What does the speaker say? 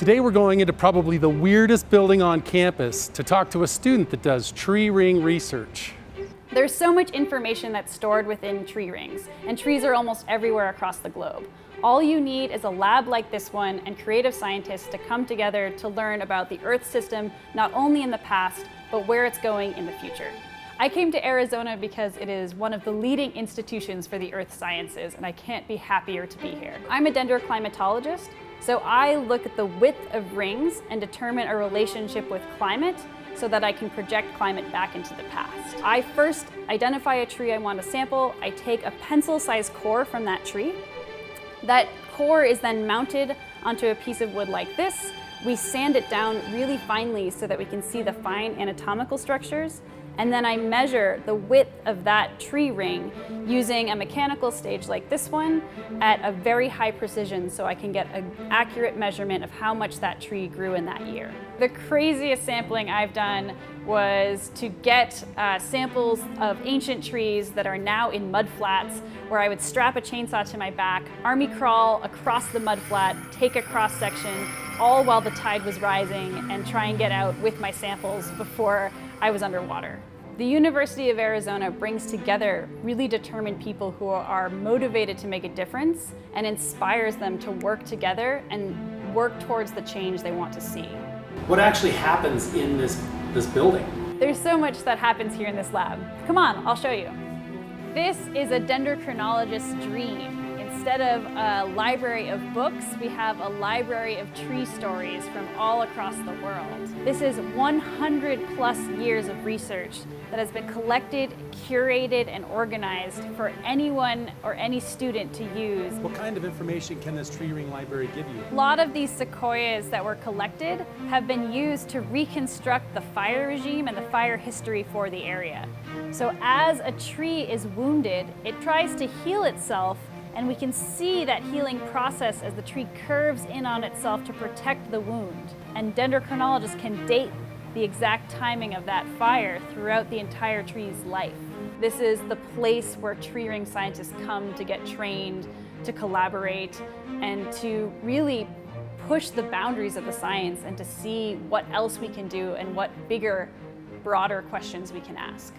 Today we're going into probably the weirdest building on campus to talk to a student that does tree ring research. There's so much information that's stored within tree rings, and trees are almost everywhere across the globe. All you need is a lab like this one and creative scientists to come together to learn about the Earth system, not only in the past, but where it's going in the future. I came to Arizona because it is one of the leading institutions for the earth sciences, and I can't be happier to be here. I'm a dendroclimatologist, so I look at the width of rings and determine a relationship with climate so that I can project climate back into the past. I first identify a tree I want to sample. I take a pencil-sized core from that tree. That core is then mounted onto a piece of wood like this. We sand it down really finely so that we can see the fine anatomical structures. And then I measure the width of that tree ring using a mechanical stage like this one at a very high precision so I can get an accurate measurement of how much that tree grew in that year. The craziest sampling I've done was to get samples of ancient trees that are now in mud flats, where I would strap a chainsaw to my back, army crawl across the mud flat, take a cross section, all while the tide was rising, and try and get out with my samples before I was underwater. The University of Arizona brings together really determined people who are motivated to make a difference and inspires them to work together and work towards the change they want to see. What actually happens in this building? There's so much that happens here in this lab. Come on, I'll show you. This is a dendrochronologist's dream. Instead of a library of books, we have a library of tree stories from all across the world. This is 100 plus years of research that has been collected, curated, and organized for anyone or any student to use. What kind of information can this tree ring library give you? A lot of these sequoias that were collected have been used to reconstruct the fire regime and the fire history for the area. So as a tree is wounded, it tries to heal itself, and we can see that healing process as the tree curves in on itself to protect the wound. And dendrochronologists can date the exact timing of that fire throughout the entire tree's life. This is the place where tree ring scientists come to get trained, to collaborate, and to really push the boundaries of the science and to see what else we can do and what bigger, broader questions we can ask.